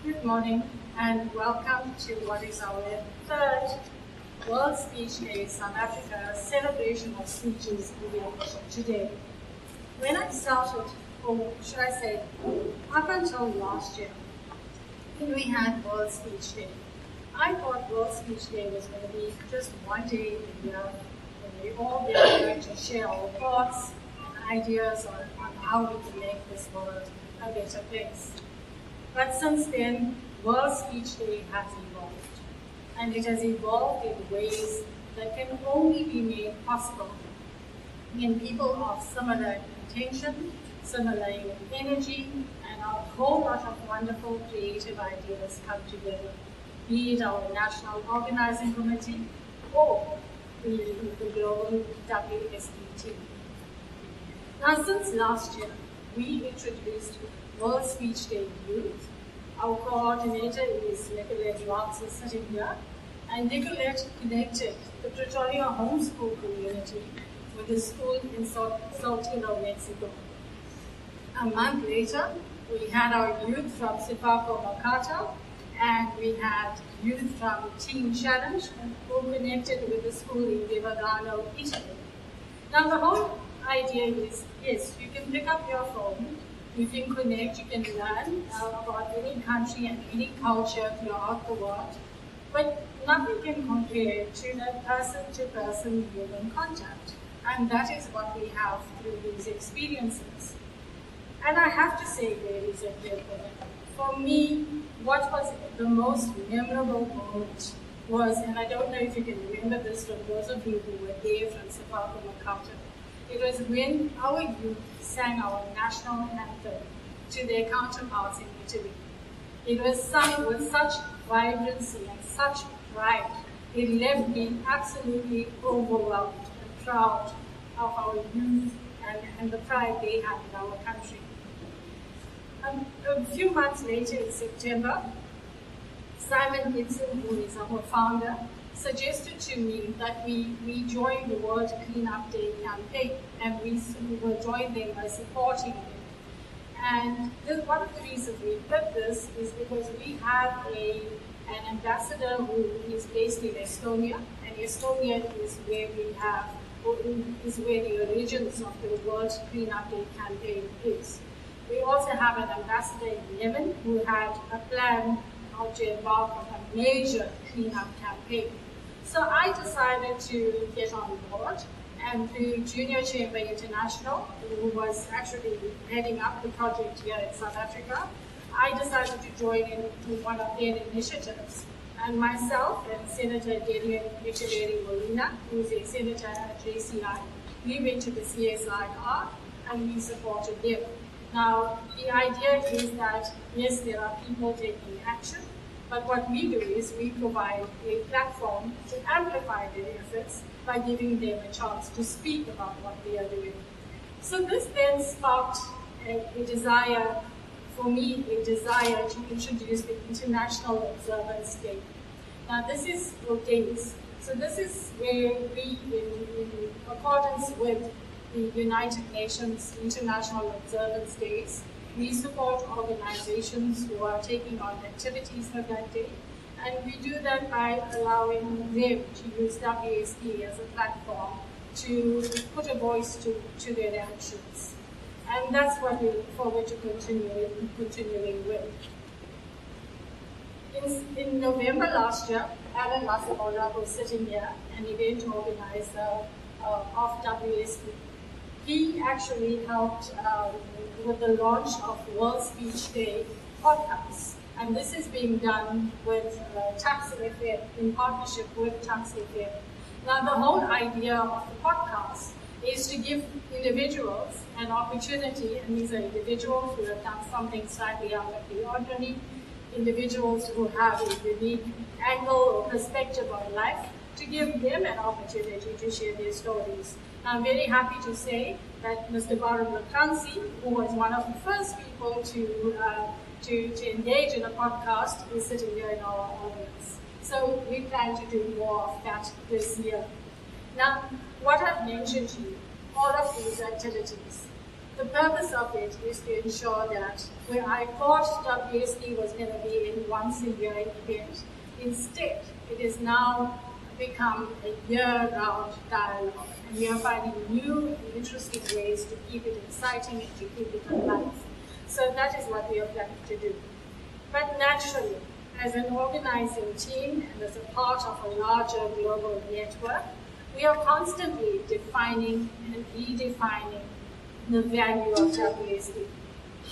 Good morning and welcome to what is our third World Speech Day South Africa celebration of speeches event today. When I started, or should I say, up until last year, when we had World Speech Day, I thought World Speech Day was going to be just one day a year when we all gather to share our thoughts and ideas on how we can make this world a better place. But since then, World Speech Day has evolved. And it has evolved in ways that can only be made possible when people of similar intention, similar energy, and a whole lot of wonderful creative ideas come together, be it our National Organizing Committee or the global WSD team. Now, since last year, we introduced World Speech Day Youth. Our coordinator is Nicolette Rox, sitting here, and Nicolette connected the Pretoria homeschool community with the school in Saltillo, Mexico. A month later, we had our youth from Sefako Makata, and we had youth from Teen Challenge who connected with the school in Devagano, Italy. Now, the whole idea is, yes, you can pick up your phone, you can connect, you can learn about any country and any culture throughout the world, but nothing can compare to that person-to-person human contact. And that is what we have through these experiences. And I have to say, ladies and gentlemen, for me, what was the most memorable moment was, and I don't know if you can remember this from those of you who were there from Sefako Makata, it was when our youth sang our national anthem to their counterparts in Italy. It was sung with such vibrancy and such pride. It left me absolutely overwhelmed and proud of our youth and the pride they had in our country. A few months later in September, Simon Gibson, who is our founder, suggested to me that we join the World Cleanup Day campaign, and we will join them by supporting them. And one of the reasons we did this is because we have an ambassador who is based in Estonia, and Estonia is where the origins of the World Cleanup Day campaign is. We also have an ambassador in Yemen who had a plan to embark on a major cleanup campaign. So I decided to get on board, and through Junior Chamber International, who was actually heading up the project here in South Africa, I decided to join in with one of their initiatives. And myself and Senator Delian Echeverri Molina, who is a senator at JCI, we went to the CSIR and we supported them. Now, the idea is that, yes, there are people taking action, but what we do is we provide a platform to amplify their efforts by giving them a chance to speak about what they are doing. So this then sparked a desire, for me, to introduce the International Observance Day. Now this is for days. So this is where we, in accordance with the United Nations International Observance Days, we support organizations who are taking on activities for that day, and we do that by allowing them to use WSD as a platform to put a voice to their actions. And that's what we look forward to continuing with. In November last year, Alan Masamola, who's sitting here, an event organizer of WSD, he actually helped with the launch of World Speech Day podcast. And this is being done with Taxi FM, in partnership with Taxi FM. Now, the whole idea of the podcast is to give individuals an opportunity, and these are individuals who have done something slightly out of the ordinary, individuals who have a unique angle or perspective on life, to give them an opportunity to share their stories. I'm very happy to say that Mr. Baron Lakansi, who was one of the first people to engage in a podcast, is sitting here in our audience. So we plan to do more of that this year. Now, what I've mentioned to you, all of these activities, The purpose of it is to ensure that where I thought WSD was going to be in once a year event, instead it has now become a year-round dialogue, and we are finding new and interesting ways to keep it exciting and to keep it alive. So that is what we are planning to do. But naturally, as an organizing team and as a part of a larger global network, we are constantly defining and redefining the value of WSD.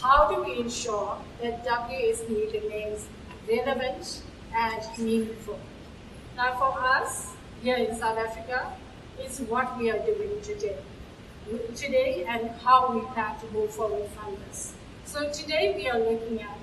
How do we ensure that WSD remains relevant and meaningful? Now for us, here in South Africa, is what we are doing today and how we plan to move forward from this. So today we are looking at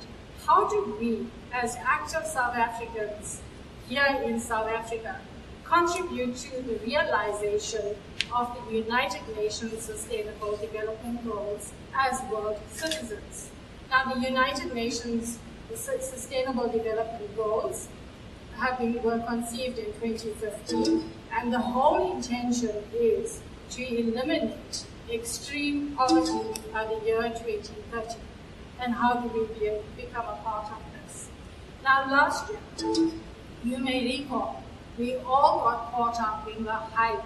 how do we, as active South Africans here in South Africa, contribute to the realization of the United Nations Sustainable Development Goals as world citizens. Now, the United Nations Sustainable Development Goals were conceived in 2015, and the whole intention is to eliminate extreme poverty by the year 2030. And how do we become a part of this? Now, last year, you may recall, we all got caught up in the hype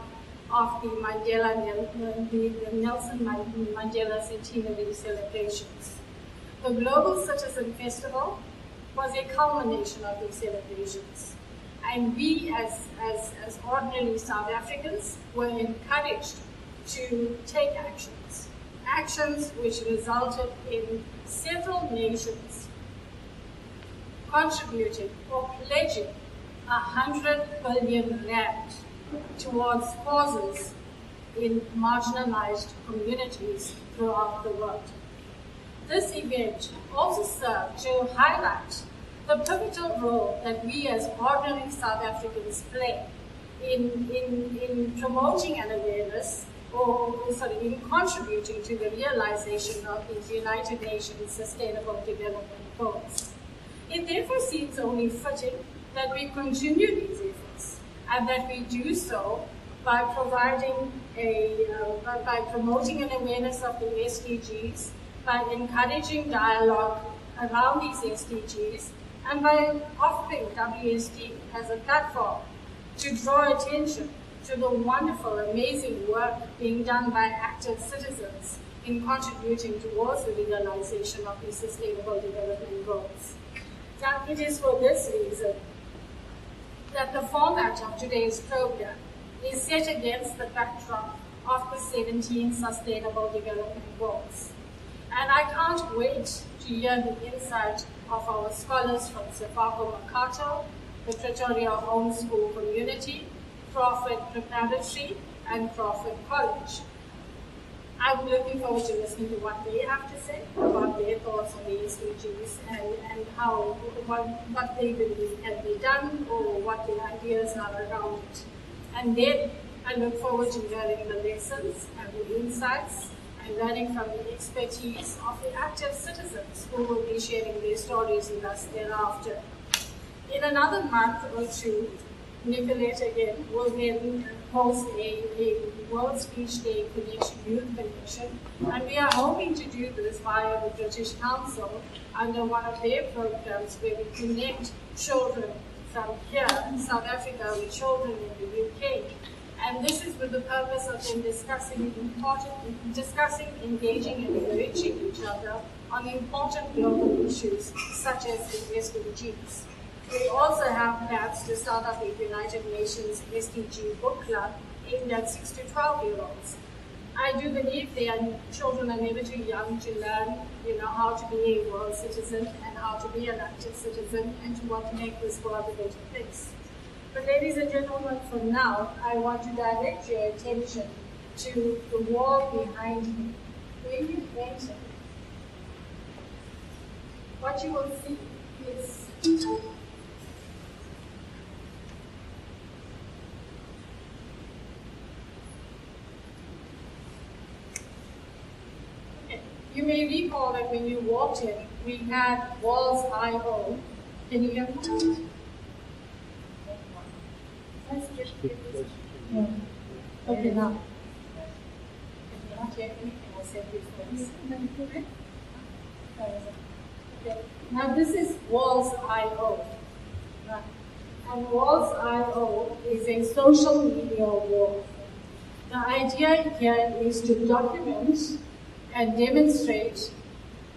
of the Nelson Mandela Centenary celebrations. The Global Citizen Festival was a culmination of these celebrations. And we, as ordinary South Africans, were encouraged to take actions which resulted in several nations contributing or pledging 100 billion rand towards causes in marginalized communities throughout the world. This event also served to highlight the pivotal role that we as ordinary South Africans play in promoting an awareness in contributing to the realization of these United Nations Sustainable Development Goals. It therefore seems only fitting that we continue these efforts and that we do so by by promoting an awareness of the SDGs, by encouraging dialogue around these SDGs, and by offering WSD as a platform to draw attention to the wonderful, amazing work being done by active citizens in contributing towards the realization of these Sustainable Development Goals. Now, it is for this reason that the format of today's program is set against the backdrop of the 17 Sustainable Development Goals. And I can't wait to hear the insight of our scholars from Sefako Makato, the Pretoria Homeschool Community, Crawford Preparatory, and Crawford College. I'm looking forward to listening to what they have to say about their thoughts on the SDGs and how what they believe can be done or what the ideas are around it. And then I look forward to hearing the lessons and the insights and learning from the expertise of the active citizens who will be sharing their stories with us thereafter. In another month or two, Nicolette again will then host a World Speech Day Youth Connection, and we are hoping to do this via the British Council under one of their programs where we connect children from here in South Africa with children in the UK. And this is with the purpose of them discussing, engaging and encouraging each other on important global issues such as the SDGs. We also have plans to start up a United Nations SDG book club aimed at 6 to 12-year-olds. I do believe children are never too young to learn, how to be a world citizen and how to be an active citizen and to want to make this world a better place. But ladies and gentlemen, for now, I want to direct your attention to the wall behind me. When you enter, what you will see is you may recall that when you walked in, we had walls I/O. Can you hear me? Yeah. Okay, now. Can you not hear anything? I said before. Okay. Now this is Walls.io. And Walls.io is a social media wall. The idea here is to document and demonstrate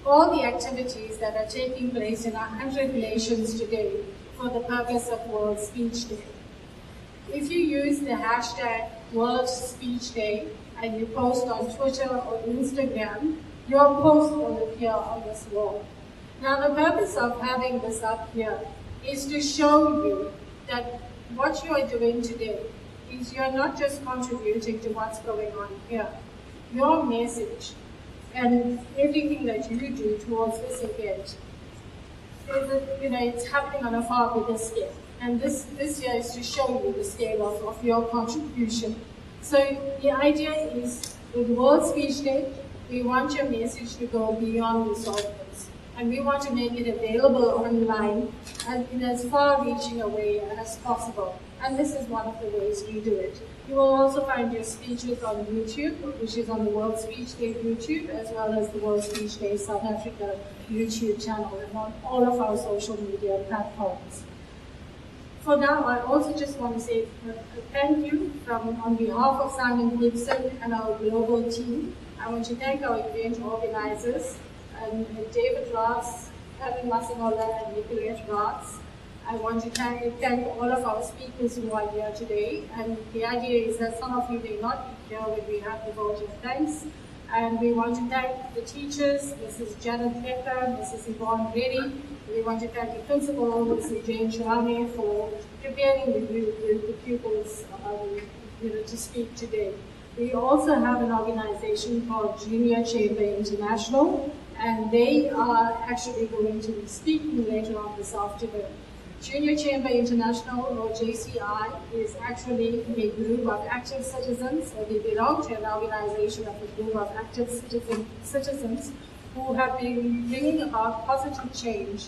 all the activities that are taking place in 100 nations today for the purpose of World Speech Day. If you use the hashtag World Speech Day and you post on Twitter or Instagram, your post will appear on this wall. Now the purpose of having this up here is to show you that what you are doing today is you're not just contributing to what's going on here. Your message and everything that you do towards this event, it's happening on a far bigger scale. And this year is to show you the scale of your contribution. So the idea is, with World Speech Day, we want your message to go beyond this audience. And we want to make it available online and in as far-reaching a way as possible. And this is one of the ways we do it. You will also find your speeches on YouTube, which is on the World Speech Day YouTube, as well as the World Speech Day South Africa YouTube channel, and on all of our social media platforms. For now, I also just want to say thank you on behalf of Simon Gibson and our global team. I want to thank our event organizers, David Ross, Kevin Masinola, and Nicolette Ross. I want to thank all of our speakers who are here today. And the idea is that some of you may not be here when we have the vote of thanks. And we want to thank the teachers, Mrs. Janet Becker, Mrs. Yvonne Reddy. We want to thank the principal, Mrs. Jane Sharame, for preparing the pupils to speak today. We also have an organization called Junior Chamber International, and they are actually going to be speaking later on this afternoon. Junior Chamber International, or JCI, is actually a group of active citizens, or they belong to an organization of a group of active citizens who have been bringing about positive change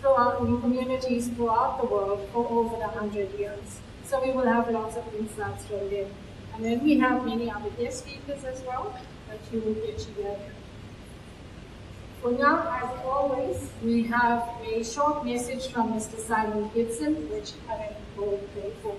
in communities throughout the world for over 100 years. So we will have lots of insights from them. And then we have many other guest speakers as well that you will get to hear. For now, as always, we have a short message from Mr. Simon Gibson, which I will play for.